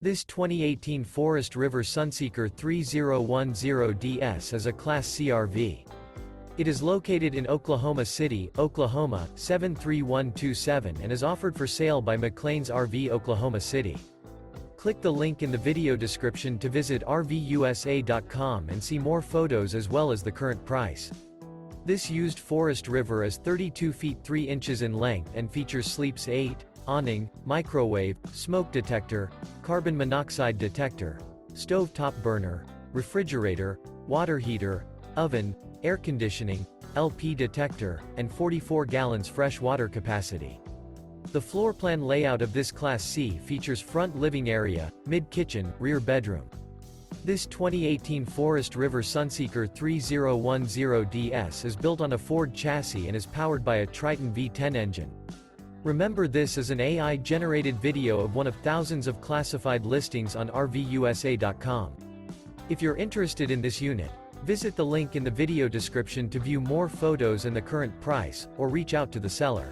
This 2018 Forest River Sunseeker 3010DS is a Class C RV. It is located in Oklahoma City, Oklahoma, 73127 and is offered for sale by McClain's RV Oklahoma City. Click the link in the video description to visit RVUSA.com and see more photos as well as the current price. This used Forest River is 32 feet 3 inches in length and features sleeps 8, awning, microwave, smoke detector, carbon monoxide detector, stove top burner, refrigerator, water heater, oven, air conditioning, LP detector, and 44 gallons fresh water capacity. The floor plan layout of this Class C features front living area, mid-kitchen, rear bedroom. This 2018 Forest River Sunseeker 3010DS is built on a Ford chassis and is powered by a Triton V10 engine. Remember, this is an AI-generated video of one of thousands of classified listings on RVUSA.com. If you're interested in this unit, visit the link in the video description to view more photos and the current price, or reach out to the seller.